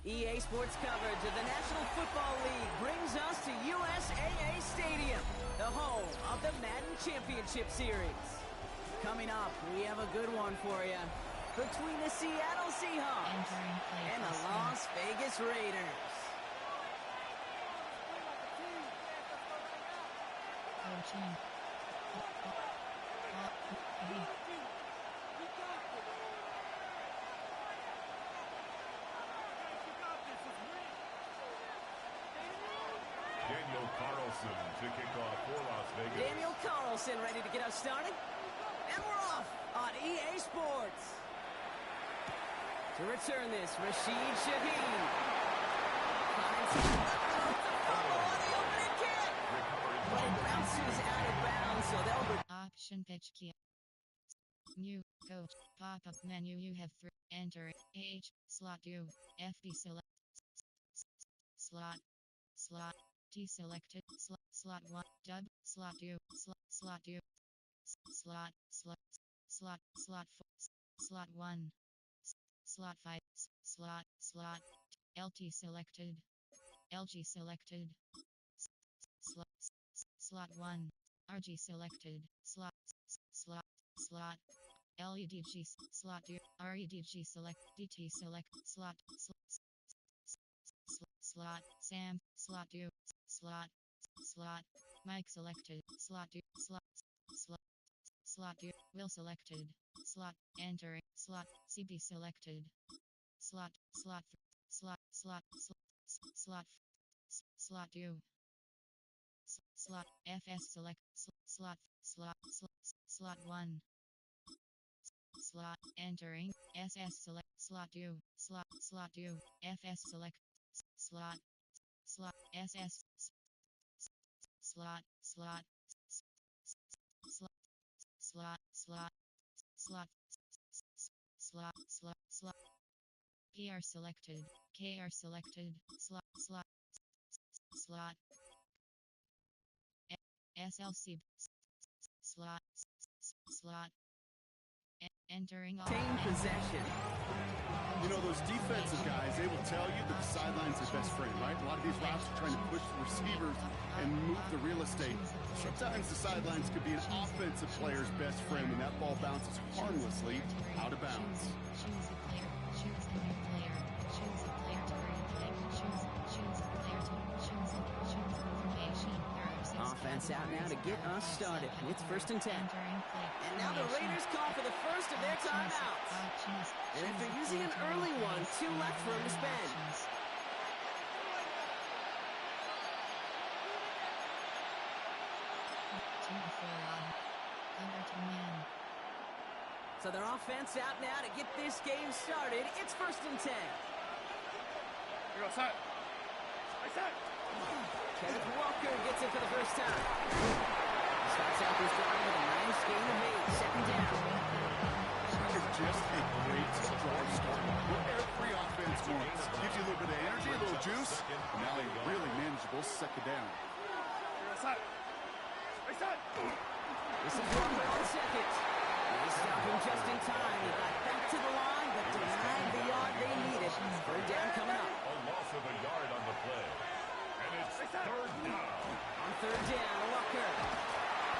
EA Sports coverage of the National Football League brings us to USAA Stadium, the home of the Madden Championship Series. Coming up, we have a good one for you. Between the Seattle Seahawks and the Las Vegas Raiders. Daniel Carlson to kick off for Las Vegas. Daniel Carlson ready to get us started. And we're off on EA Sports. To return this, Rashid Shaheed. But it bounces out of bounds, so they'll... Option pitch key. New coach pop-up menu. You have 3. Enter H slot U FD select slot T selected slot 1 dub slot U slot U slot 4 slot 1 slot 5 slot LT selected LG selected slot 1 RG selected slot LEDG slot U REDG select DT select slot Sam slot U slot Mike selected slot U slot U Will selected slot enter slot CB selected slot U slot FS select slot 1 slot entering SS select slot U FS select slot SS slot PR selected KR selected slot SLC slot entering all Same possession. You know, those defensive guys, they will tell you that the sideline's their best friend, right? A lot of these routes are trying to push the receivers and move the real estate. Sometimes the sidelines could be an offensive player's best friend when that ball bounces harmlessly out of bounds. Choose a player. Choose a new player. Choose a player to replay. Choose a player to choose information. Offense out now to get us started. It's 1st and 10. And now the Raiders call for the first of their timeouts. And after using an early one, 2 left for him to spend. So their offense out now to get this game started. It's 1st and 10. Kenneth Walker gets it for the first time. Starts out this drive with a nice gain of 8. 2nd down. Just a great drive start. What every offense wants. Gives you a little bit of energy, a little juice. Now a really manageable 2nd down. This is Walker on 2nd. They stop him just in time. He got back to the line, but denied the yard they needed. 3rd down coming up. A loss of a yard on the play. And it's 3rd down. On 3rd down, Walker.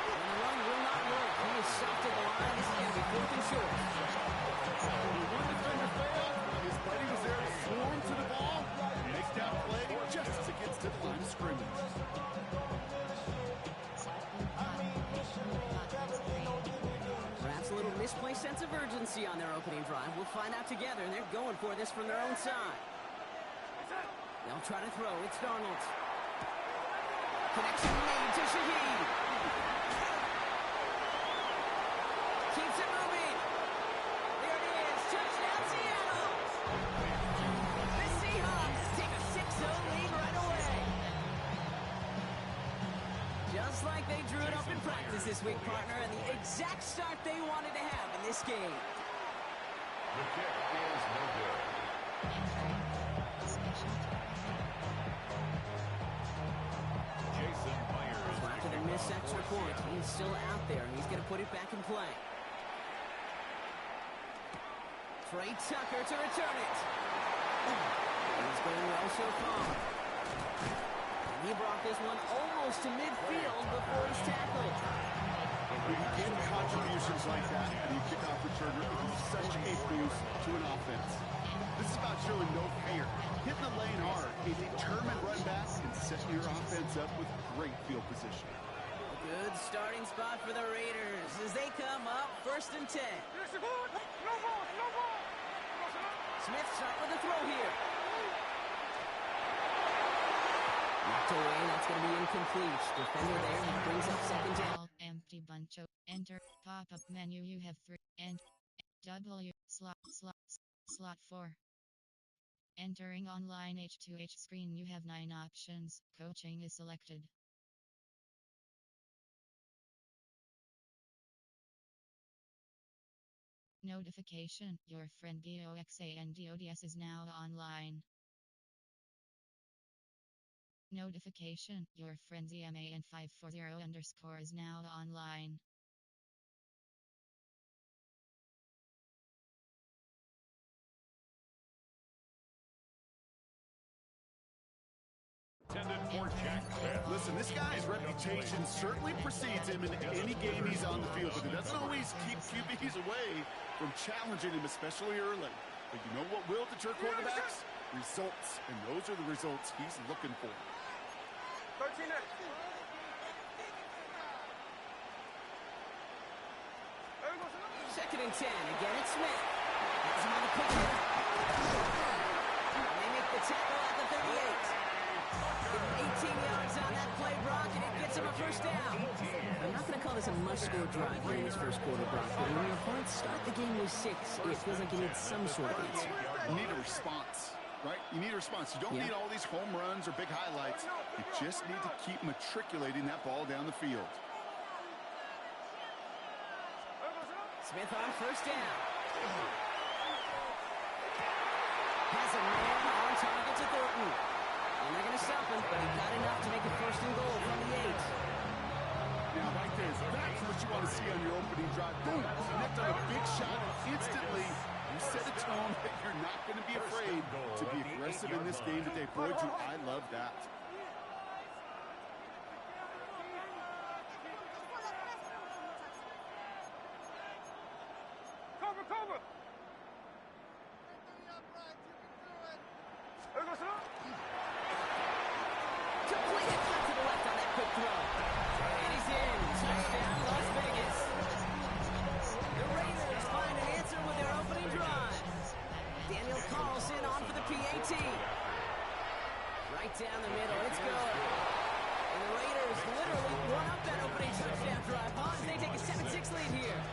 And the run will not work. He is stopped at the line. This is going to be 4th and short. One defender failed. His buddy was there to swarm to the ball. Makes down play just as it gets to the line of scrimmage. Perhaps a little misplaced sense of urgency on their opening drive. We'll find out together, and they're going for this from their own side. They'll try to throw. It's Darnold. Connection made to Shaheed. Keeps it moving. There it is. Touchdown, Seattle. The Seahawks take a 6-0 lead right away. Just like they drew it up in practice this week, partner, and the exact start they wanted to have in this game. The kick is no good. Jason Myers. After the missed extra point, he's still out there, and he's going to put it back in play. Trey Tucker to return it. He's going well so far. And he brought this one almost to midfield before he's tackled. When you get contributions like that and you kick off returner, it is such a boost to an offense. This is about showing no fear, hitting the lane hard, a determined run back, and setting your offense up with great field position. A good starting spot for the Raiders as they come up 1st and 10. Smith start with a throw here. Knocked away, that's going to be incomplete. Defender there, he brings up 2nd down. Empty bunch. Enter pop-up menu. You have 3 and W slot 4. Entering online H2H screen. You have 9 options. Coaching is selected. Notification. Your friend BOXANDODS is now online. Notification. Your friend ZMAN540_ is now online. Listen, this guy's reputation certainly precedes him in any game he's on the field, but it doesn't always keep QBs away from challenging him, especially early. But you know what will deter quarterbacks? Results, and those are the results he's looking for. 13 next. 2nd and 10. Again, it's Smith. Has him on the picture. They make the tackle at the 38. 18 yards on that play, Brock, and it gets him a 1st down. I'm not going to call this a must-score drive here in this 1st quarter, Brock, but when your opponents start the game with 6, it feels like you need some sort of answer. You need a response, right? You need a response. You don't need all these home runs or big highlights. You just need to keep matriculating that ball down the field. Smith on 1st down. Has a man on target to Thornton. And they're going to stop him, but he got enough to make it 1st and goal from the 8. Now, right there, that's what you want to see on your opening drive. Boom! Connect on a big shot, and instantly you set a tone that you're not going to be afraid to be aggressive in this game today. Boy, Drew, I love that. Cover! Completed to the left on that quick throw. And he's in. Touchdown, Las Vegas. The Raiders find an answer with their opening drive. Daniel Carlson on for the PAT. Right down the middle. It's good. And the Raiders literally won up that opening touchdown drive. Bonds, they take a 7-6 lead here.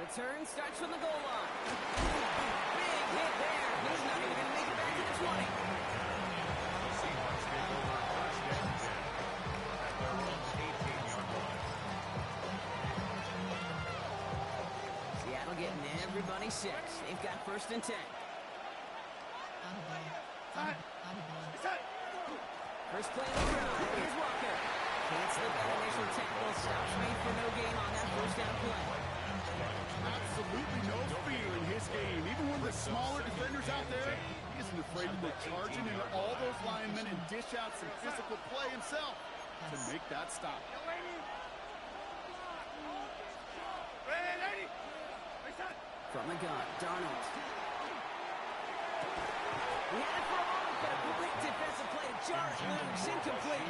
Return starts from the goal line. Big hit there. He's not even going to make it back to the 20. Seattle getting everybody 6. They've got 1st and 10. First play of the drive. Here's Walker. Can't slip that initial tackle. Stops made for no gain on that 1st down play. Absolutely no fear in his game. Even one of the smaller defenders out there, he isn't afraid to go charging into all those linemen and dish out some physical play himself to make that stop. From the gun, Darnold. He had it for a moment, but a great defensive play to jar it loose. Incomplete.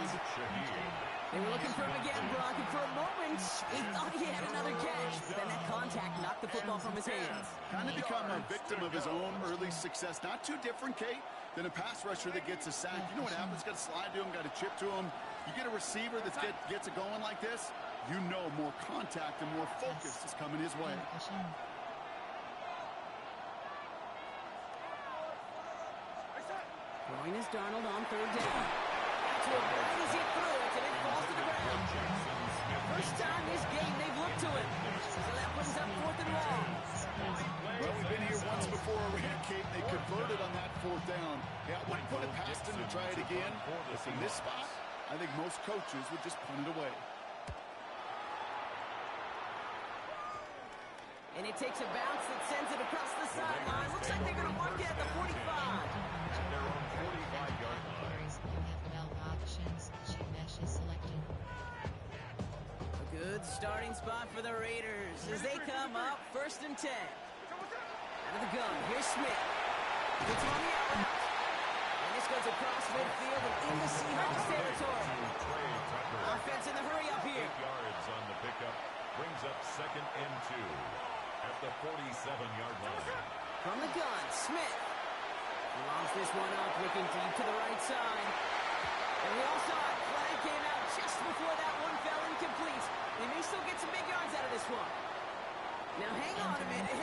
They were looking for him again, Brock, and for a moment, he thought he had another catch. But then that contact knocked the football from his hands. Kind of become a victim of his own early success. Not too different, Kate, than a pass rusher that gets a sack. You know what happens? Got to slide to him, got to chip to him. You get a receiver that gets it going like this, you know more contact and more focus is coming his way. Throwing is Darnold on third down. To avoid as he threw it, and it falls to the ground. First time this game they've looked to it. So that brings up 4th and long. Well, we've been here once before already, Kate. They converted on that 4th down. Yeah, I wouldn't put it past them to try it again. But in this spot, I think most coaches would just punt it away. And it takes a bounce that sends it across the sideline. Looks like they're going to mark it at the 45. Their own 45-yard line. A good starting spot for the Raiders as they come up 1st and 10. Out of the gun, here's Smith. Gets him on the out route. And this goes across midfield and into Seahawks territory. Offense in the hurry up here. 8 yards on the pickup. Brings up 2nd and 2 at the 47-yard line. From the gun, Smith. Lobs this one up, looking deep to the right side. And we all saw it. Flag came out just before that one fell incomplete. They may still get some big yards out of this one. Now, hang on a minute.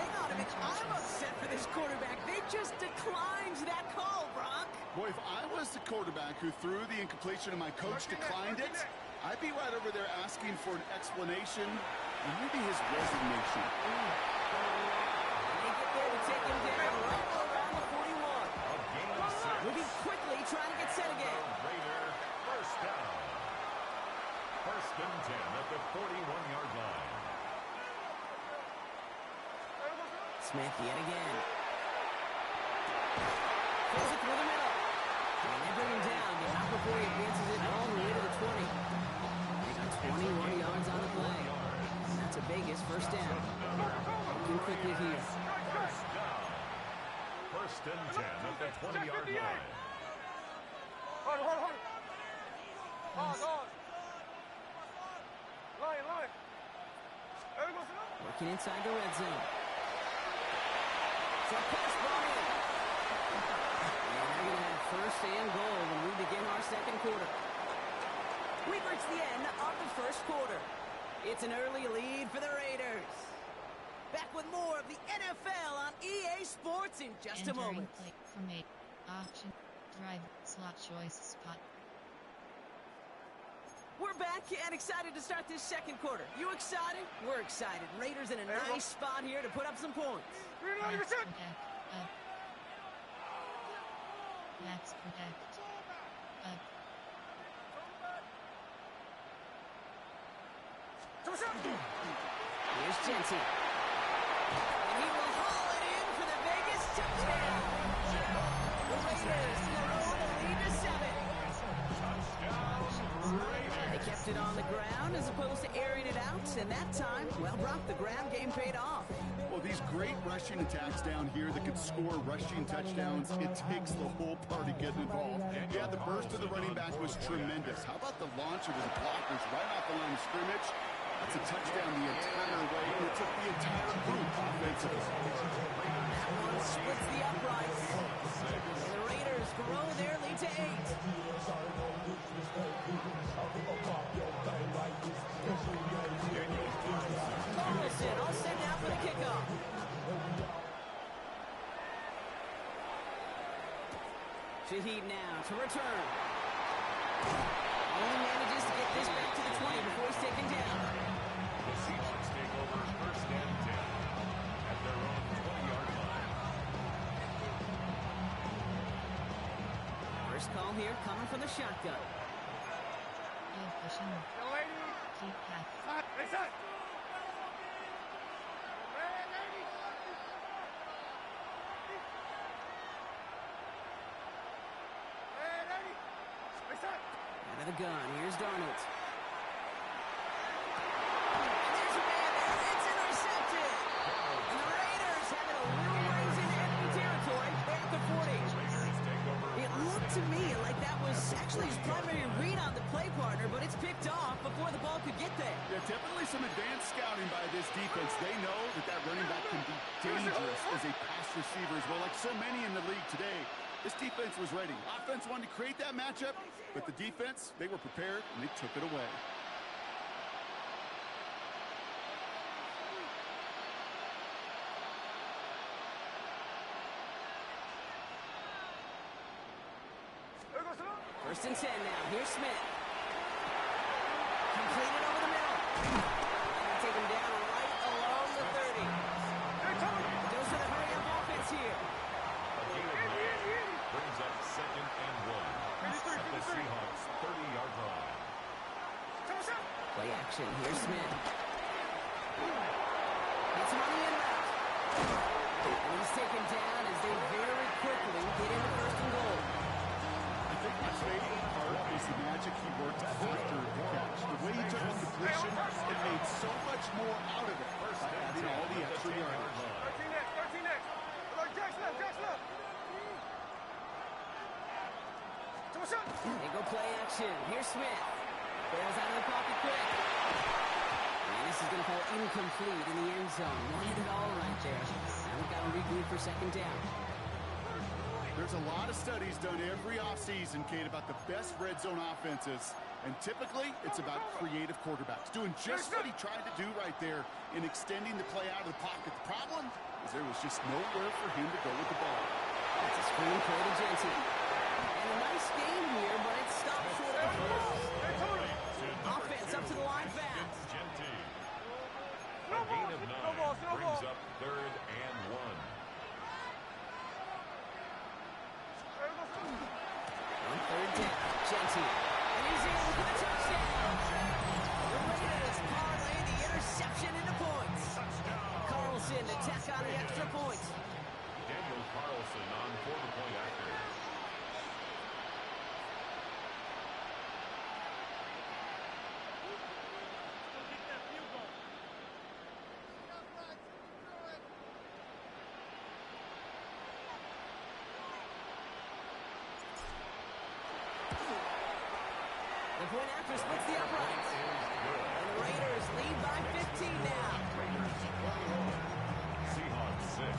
I'm upset for this quarterback. They just declined that call, Brock. Boy, if I was the quarterback who threw the incompletion and my coach declined it, I'd be right over there asking for an explanation and maybe his resignation. They get there to take him down right around the 41. Moving quickly, trying to get set again. Raider, first down. 1st and 10 at the 41-yard line. Smith yet again. Throws it through the middle. And they bring him down, but not before he advances it all the way to the 20. They got 21 yards on the play. And that's a Vegas first down. Looking quickly here. First down. 1st and 10 at the 20-yard line. Hold. Line. Working inside the red zone. So pass ball in. And they're going to have 1st and goal when we begin our 2nd quarter. We've reached the end of the 1st quarter. It's an early lead for the Raiders. Back with more of the NFL on EA Sports in just a moment. Option, drive, slot choice, spot. We're back and excited to start this 2nd quarter. You excited? We're excited. Raiders in a nice spot here to put up some points. Max protect. Up. Here's Jensen. And he will haul it in for the Vegas touchdown. The Raiders grow the lead to 7. They kept it on the ground as opposed to airing it out, and that time, well, Brock, the ground game paid off. Well, these great rushing attacks down here that could score rushing touchdowns, it takes the whole party getting involved. Yeah, the burst of the running back was tremendous. How about the launch of his blockers right off the line of scrimmage? That's a touchdown the entire way, and it took the entire group offensively. That one splits the uprights. And the Raiders grow their lead to 8. Carlson all set now for the kickoff. Shaheed now to return. Only manages to get this back to the 20 before he's taken down. The Seahawks take over 1st and 10 at their own 20-yard line. First call here coming from the shotgun. Young lady. Keep path. Hey, son. Out of the gun, here's Darnold. And there's a man there, it's intercepted. And the Raiders have it a little ways into enemy territory. They're at the 40. It looked to me like that was actually his primary read on the play partner, but it's picked off before the ball could get there. Yeah, definitely some advanced scouting by this defense. They know that that running back can be dangerous as a pass receiver as well, like so many in the league today. This defense was ready. Offense wanted to create that matchup, but the defense, they were prepared, and they took it away. First and 10 now. Here's Smith. Completed over the middle. Gonna take him down right along the 30. Goes for the hurry-up offense here. Brings up second and 1 at the Seahawks' 30-yard line. Play action. Here's Smith. Gets him on the in route. And he's taken down as they very quickly get into first and goal. I think my favorite part is the magic he worked after the catch. The way he took the completion, it made so much more out of it. First, adding all the extra yardage. 13 next. Jackson up. They go play action. Here's Smith. Bails out of the pocket quick. And this is going to fall incomplete in the end zone. Wanted it all right there. Now we've got to regroup for second down. There's a lot of studies done every offseason, Kate, about the best red zone offenses. And typically, it's about creative quarterbacks doing just what he tried to do right there in extending the play out of the pocket. The problem is there was just nowhere for him to go with the ball. That's a screen play to Jensen. And a nice game here, but it stopped short of the ball. Offense up to the line fast. A gain of 9 brings up third and 1. On third down, Jensen. And he's in for the touchdown. The Raiders parlay the interception into points. Carlson to tack on the extra point. Daniel Carlson on for the point after. The point after splits the uprights. And the Raiders lead by 15 now. Seahawks 6.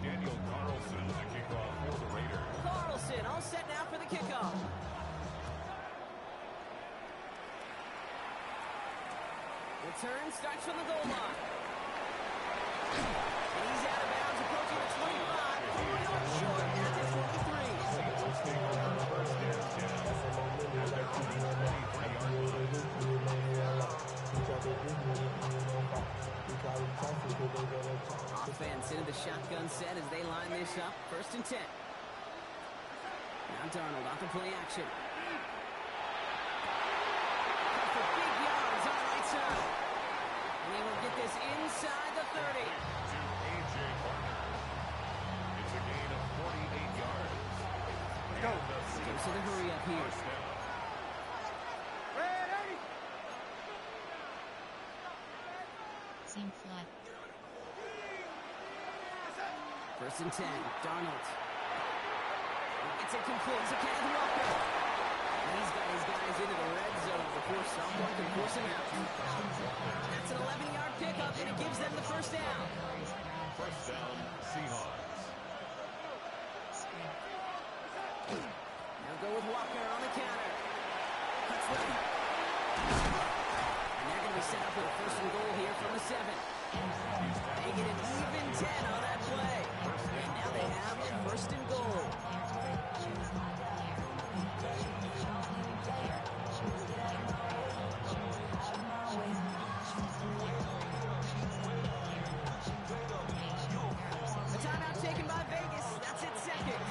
Daniel Carlson, the kickoff for the Raiders. Carlson all set now for the kickoff. Return starts from the goal line. And he's out of bounds, approaching the 25. 4 yards short at the 23. Seahawks take over first and 10 at their own 23-yard line. Offense into the shotgun set as they line this up. First and 10. Now Darnold off the play action. Cut for big yards on the right side. And they will get this inside the 30. To A.J. Barner. It's a gain of 48 yards. Go. Goes to the hurry up here. First down. Seam flat. First and 10. Darnold. It's incomplete to Kenneth Walker. And he's got his guys into the red zone before someone can force him out. That's an 11-yard pickup, and it gives them the first down. First down, Seahawks. They'll go with Walker on the counter. Cuts left. And they're going to be set up with a first and goal here from the 7. They get an even 10 on that play. And now they have a first and goal. The timeout taken by Vegas. That's its second.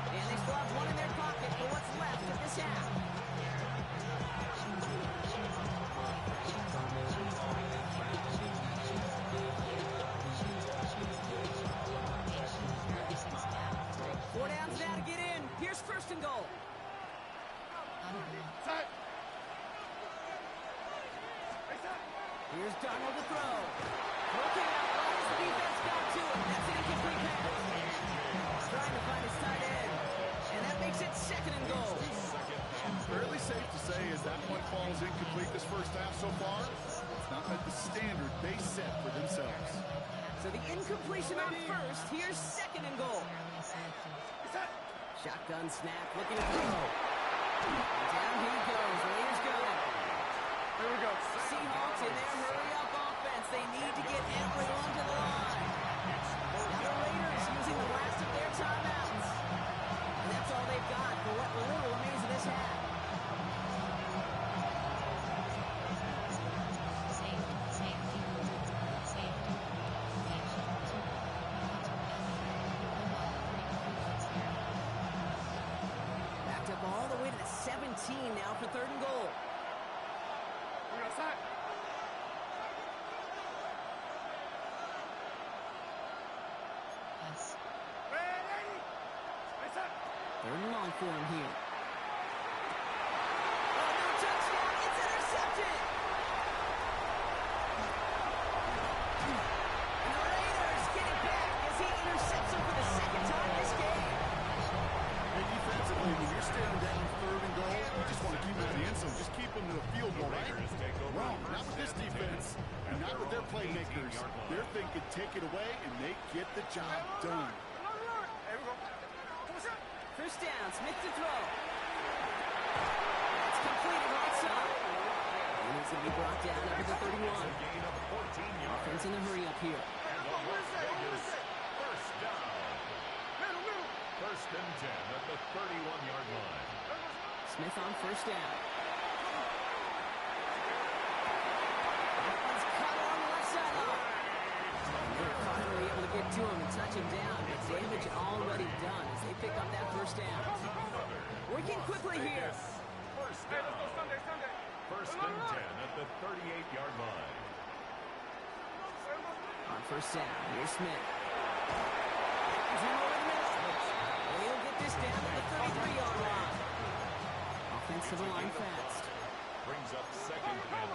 And they still have one in their pocket for what's left of this half. Four downs now to get in. Here's first and goal. Here's Darnold to throw. Looking out, the defense got to it. That's an incomplete pass. Trying to find his tight end. And that makes it second and goal. Fairly safe to say as that one falls incomplete this first half so far, it's not met the standard they set for themselves. So the incompletion on first. Here's second and goal. Shotgun snap, looking to throw. Down he goes. Raiders go. Here we go. Seahawks in their hurry-up offense. They need to get everyone to the line. Now the Raiders using the last of their timeouts. for him here. Oh, no touchdown. It's intercepted. And the Raiders get it back as he intercepts him for the second time this game. And defensively, when you're staring down 3rd and goal, you just want to keep him in the end zone. Just keep him to the field goal, right? Wrong. Not with this defense. And not with their playmakers. They're thinking take it away, and they get the job done. First down, Smith to throw. That's completed right side. And he's going to be brought down up to the 31. Offense in a hurry up here. First down. First and 10 at the 31-yard line. Smith on first down. That one's cut on the left sideline. They're finally able to get to him and touch him down. But damage already done as they pick up that first down. Working quickly here. First down. First and 10 at the 38-yard line. On first down, here's Smith. He's in over the middle. They'll get this down to the 33-yard line. Offensive line fast. Brings up 2nd and 5.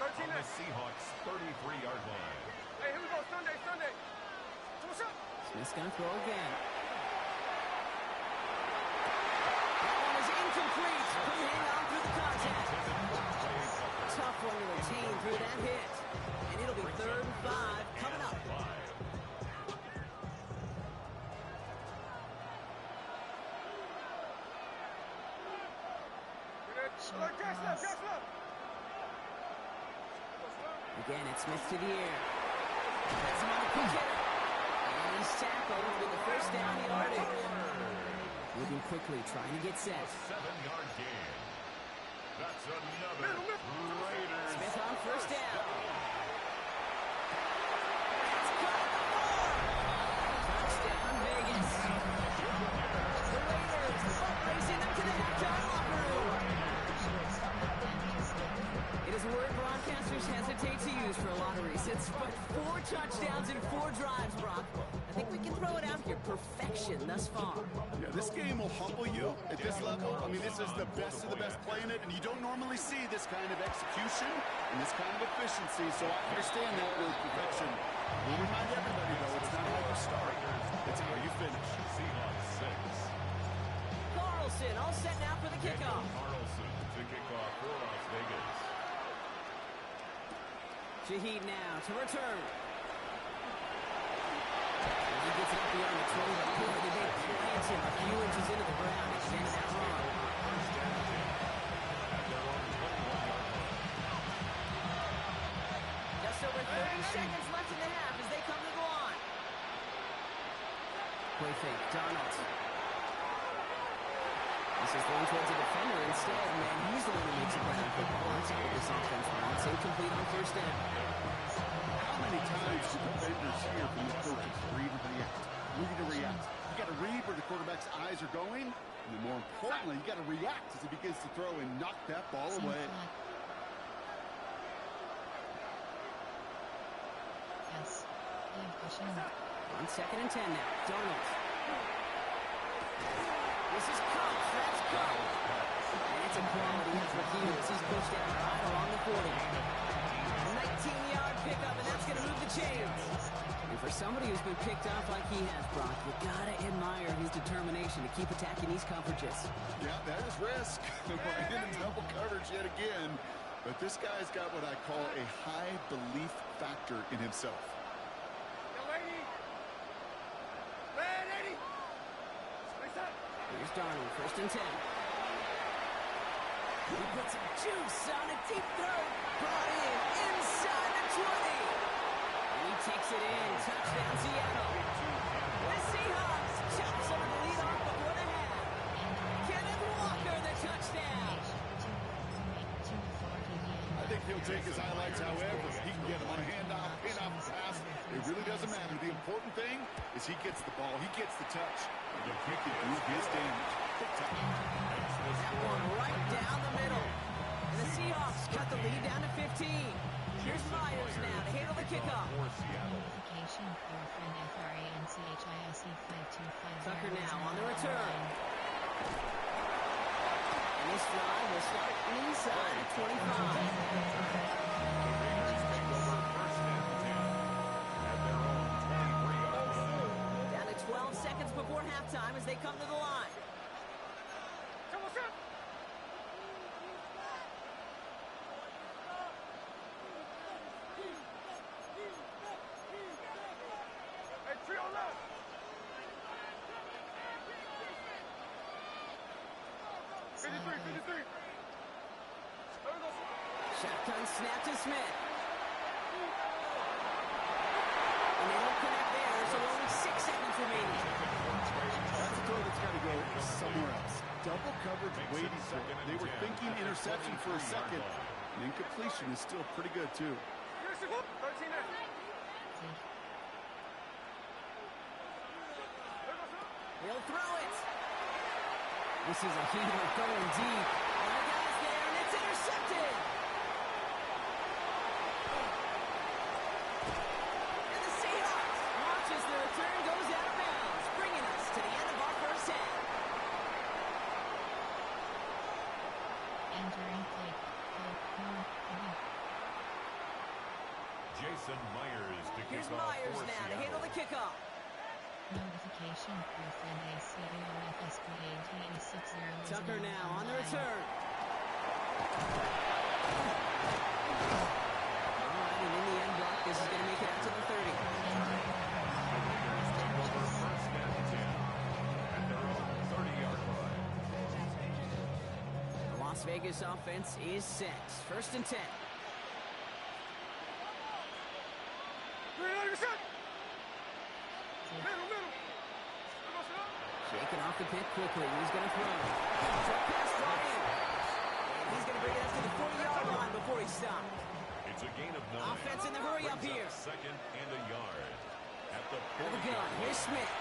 On the Seahawks' 33-yard line. Hey, here we go. Sunday. Smith's going to throw again. That one is incomplete. Couldn't hang on through the contact. Tough one to retain through that hit. And it'll be 3rd and 5 coming up. Short pass. Again, it's Smith to the air. That's another quick hitter. And he's tackled with the first down yardage. Moving quickly, trying to get set. 7-yard gain. That's another Raiders. Smith on first down. That's cut at the 4. Touchdown, Vegas. The Raiders racing them to the halftime locker room. It is a word broadcasters hesitate to use for lotteries. It's but 4 touchdowns in 4 drives, Brock. I think we can throw it out here. Perfection thus far. Yeah, this game will humble you at this level. I mean, this is the best of the best playing it, and you don't normally see this kind of execution and this kind of efficiency, so I understand that word perfection. We'll remind everybody, though, it's not how you start, it's how you finish. Seahawks 6. Carlson all set now for the kickoff. Carlson to kick off for Las Vegas. Shaheed now to return. He gets it up beyond the 20, but boy, did they plant him a few inches into the ground at the end of that run. Just over 30 seconds left in the half as they come to the line. Play fake, Donald. This is thrown towards a defender instead, man. He's the one who makes a play on football. That's what this offense wants. Incomplete on first down. How many times do defenders hear from the coaches, read and react? Read and react. You got to read where the quarterback's eyes are going, and then more importantly, you got to react as he begins to throw and knock that ball away. Yes. On 2nd and 10 now. Donald. This is Coach. That's Coach. And it's a quality effort here as he's pushed down high along the 40. 19-yard pickup, and that's going to move the chains. And for somebody who's been picked off like he has, Brock, you got to admire his determination to keep attacking these coverages. Yeah, that is risk. We're in double coverage yet again. But this guy's got what I call a high belief factor in himself. Here's Darnold, 1st and 10. He puts some juice on a deep throw. Brought in inside the 20. And he takes it in. Touchdown, Seattle. The Seahawks chops over the lead off before the half. Kenneth Walker, the touchdown. I think he'll take his highlights however. He can get him on a handoff, pin-off, pass. It really doesn't matter. The important thing is he gets the ball. He gets the touch. And he can do his damage. That one right down the middle. And the Seahawks cut the lead down to 15. Here's Myers now to handle the kickoff. Notification for friend FRANCHISE 5250. Tucker now on the return. inside at 25. Down to 12 seconds before halftime as they come to the line. Shotgun snap to Smith. And they don't connect there, so only 6 seconds remaining. That's a throw that's got to go somewhere else. Double coverage waiting for it. They were thinking interception for a second. And incompletion is still pretty good, too. 13 He'll throw it. This is a heater going deep. And the guy's there, and it's intercepted. And the Seahawks watch as the return goes out of bounds, bringing us to the end of our first half. Entering play. Jason Myers to Here's kick off Myers for now to handle the Seattle. kickoff. Notification within ACOFS code 860. Tucker now on the return. All right, and in the end block, this is going to make it out to the 30. First and 10 at their own 30-yard line. The Las Vegas offense is set. First and 10. Shaking off the pick quickly. He's going to throw. Drop pass brought in. And he's going to bring it up to the 40-yard line before he stopped. It's a gain of 9. Offense in the hurry up Brings here. Second and a yard. At the Out of the gun. 40-yard Here's line. Smith.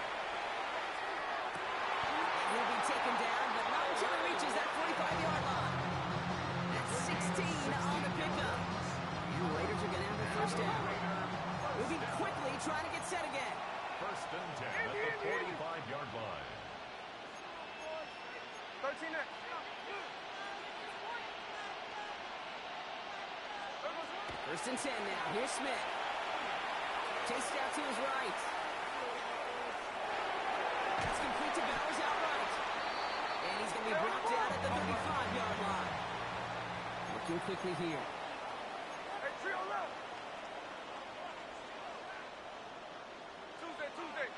And he'll be taken down, but not until he reaches that 45-yard line. That's 16 on the pickup. The Raiders are going to have a first down. Moving quickly, trying to get set again. First and 10 at the 45-yard line. 13 next. First and 10 now. Here's Smith. Chased out to his right. That's complete to Bowers outright. And he's going to be brought down at the 35-yard line. Looking quickly here. Hey, trio left. Tuesday.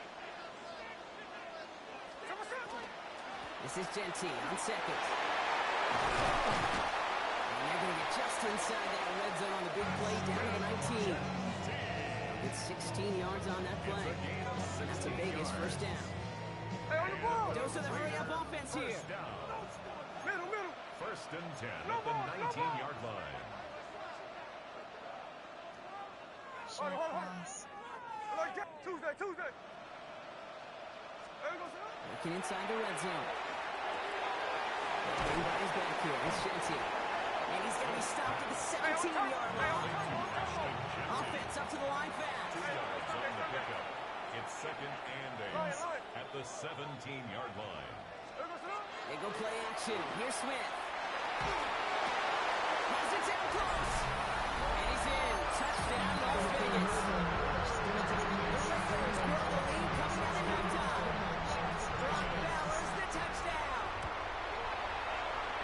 This is Genty on second. And they're going to get just inside that red zone on the big play down to the 19. It's 16 yards on that play. And that's a Vegas first down. Hey, on the ball. Dose of the hurry-up offense here. First down. Middle. First and 10 at the 19-yard line. Short pass. Like that. Tuesday. Working inside the red zone. Everybody's back here. It's Genty. And he's going to be stopped at the 17-yard line. Offense up to the line 2 fast. yards on the pickup. It's second and 8 at the 17-yard line. They go play action. Here's Smith. Has it down close. And he's in. Touchdown, Las Vegas. The Raiders grow the lead coming out at halftime. Brock Bowers, the touchdown.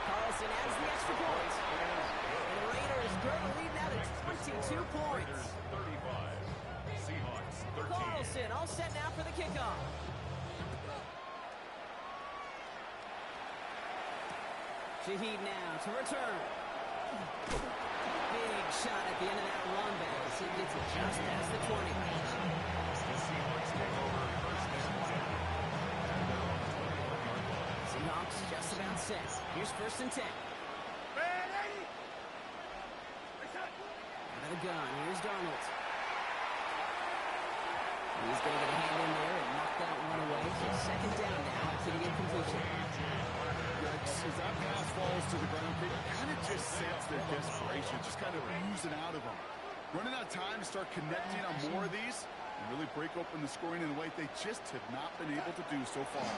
Carlson adds the extra point. And the Raiders grow the lead now to 22 points. Raiders 35. Seahawks 13. Carlson all set now for the kickoff. Shaheed now to return. Big shot at the end of that run back. He gets it just past the 20. The Seahawks take over first and 10. At their own 21-yard line. Seahawks just about set. Here's first and 10. Out of the gun. Here's Darnold. He's going to get a hand in there and knock that one away. So second down now after the incompletion. As that pass falls to the ground, they kind of just sense their desperation, just kind of oozing out of them. Running out of time to start connecting on more of these and really break open the scoring in a way they just have not been able to do so far. Oh,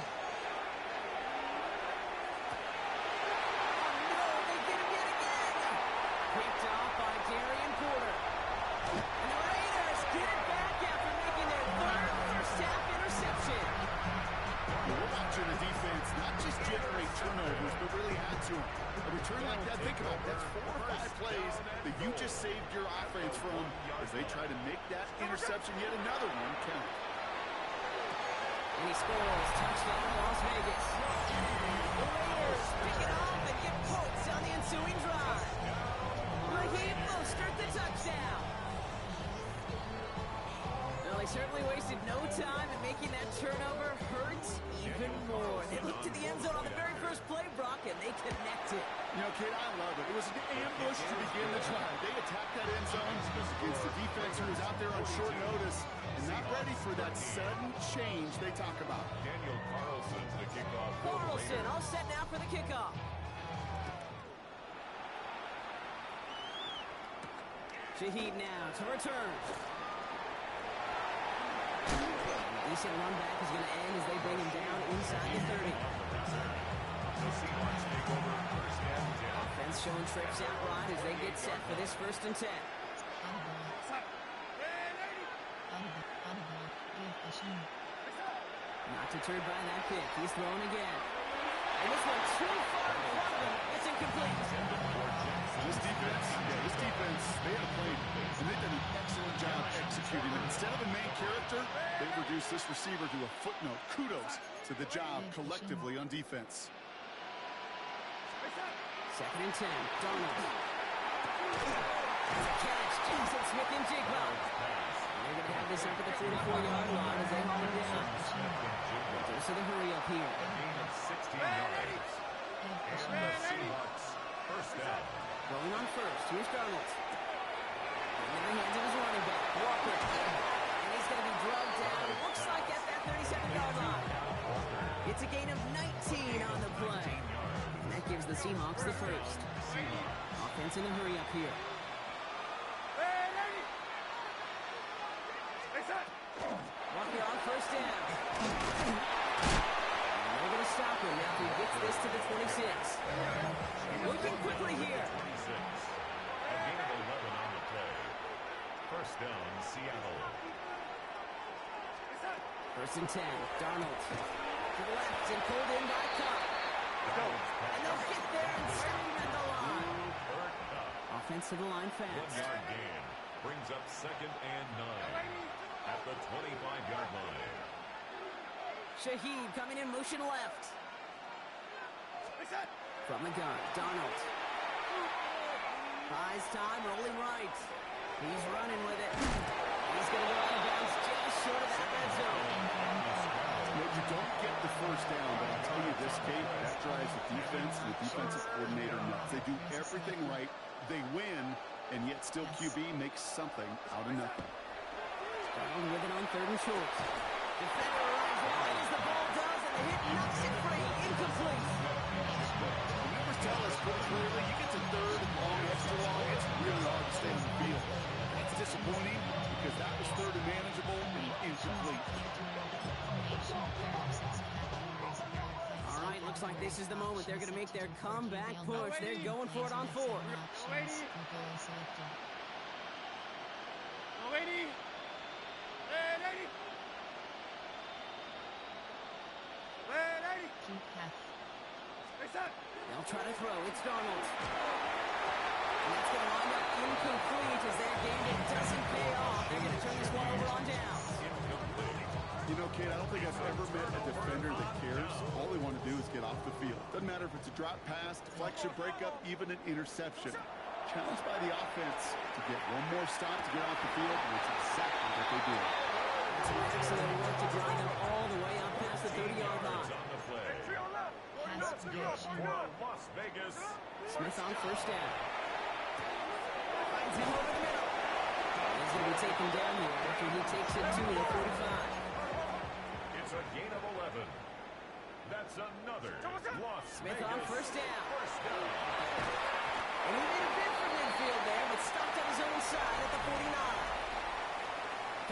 no, they get him yet again. picked off by Darian Porter. And the Raiders get it back after making their third first-half interception. We're watching the defense not just generate turnovers, but really add to them. A return like that, think about it, that's 4 or 5 plays that you just saved your offense from as they try to make that interception yet another one count. And he scores. Touchdown, Las Vegas. The Raiders pick it up and get points on the ensuing drive. Raheem Mostert the touchdown. Well, they certainly wasted no time in making that turnover hurt even more. They looked to the end zone on the very first play, Brock, and they connected. You know, kid, I love it. It was an ambush to begin the drive. They attacked that end zone against the defense who was out there on short notice and not ready for that sudden change they talk about. Daniel Carlson to kick off. Carlson all set now for the kickoff. Shaheed now to return. Decent run back is going to end as they bring him down inside the 30. The Seahawks take over first and 10. Offense showing trips out right as they get set for this 1st and 10. Not deterred by that pick. He's thrown again. And this one too far in front of him. It's incomplete. This defense, they have played, and they've done an excellent job executing it. Instead of a main character, they've reduced this receiver to a footnote. Kudos to the job collectively on defense. 2nd and 10. Darnold. It's a catch. Jackson Smith and Jigba. They're going to have this up at the 44-yard line as they haul it down. Dose of the hurry up here. A gain of 16 yards. And the Seahawks first down. Going on first. Here's Darnold. In the hands of his running back, Walker. And he's going to be drugged down. It looks like at that 37-yard line. It's a gain of 19 on the play. And that gives the Seahawks the first. Offense in a hurry up here. Walker on first down. And they're going to stop him after he gets this to the 26. Looking quickly here. 26. A gain of 11 on the play. First down, Seattle. 1st and 10. Darnold to the left and pulled in by Cup. And they'll get there and stop him at the line. Offense to the line 1 fast. yard gain brings up 2nd and 9 at the 25-yard line. Shaheed coming in motion left. From the gun, Darnold. Buys time, rolling right. He's running with it. He's going to go out of bounds just short of that red zone. You don't get the first down, but I'll tell you this, Kate, that drives the defense and the defensive coordinator nuts. They do everything right. They win, and yet still QB makes something out of nothing. Darnold with it on 3rd and short. Defender arrives wide as the ball does, and the hit knocks it free. Incomplete. The numbers tell us pretty clearly, you get to 3rd and long, extra long, it's really hard to stay on the field. That's disappointing because that was 3rd and manageable and incomplete. All right, looks like this is the moment. They're going to make their comeback push. They're going for it on 4. They'll try to throw. It's Darnold. And that's going to wind up incomplete as their game doesn't pay off. They're going to turn this one over on down. You know, Kate, I don't think I've ever met a defender that cares. All they want to do is get off the field. Doesn't matter if it's a drop pass, deflection, breakup, even an interception. Challenged by the offense to get one more stop to get off the field, and it's exactly what they do. It's an excellent work to drive them all the way up past the 30-yard line. On the play. That's good for Las Vegas. Smith on first down. Finds him over the middle. He's going to be taken down here after he takes it to the 45. It's a gain of 11. That's another Las Smith Vegas on first down. First down. And he made a bid for midfield there, but stopped on his own side at the 49.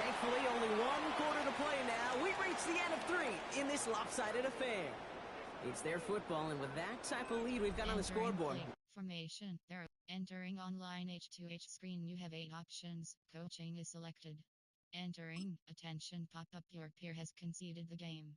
Thankfully, only 1 quarter to play now. We've reached the end of 3 in this lopsided affair. It's their football, and with that type of lead we've got on the scoreboard, Formation. There. Entering online H2H screen, you have 8 options. Coaching is selected. Entering. Attention, pop up. Your peer has conceded the game.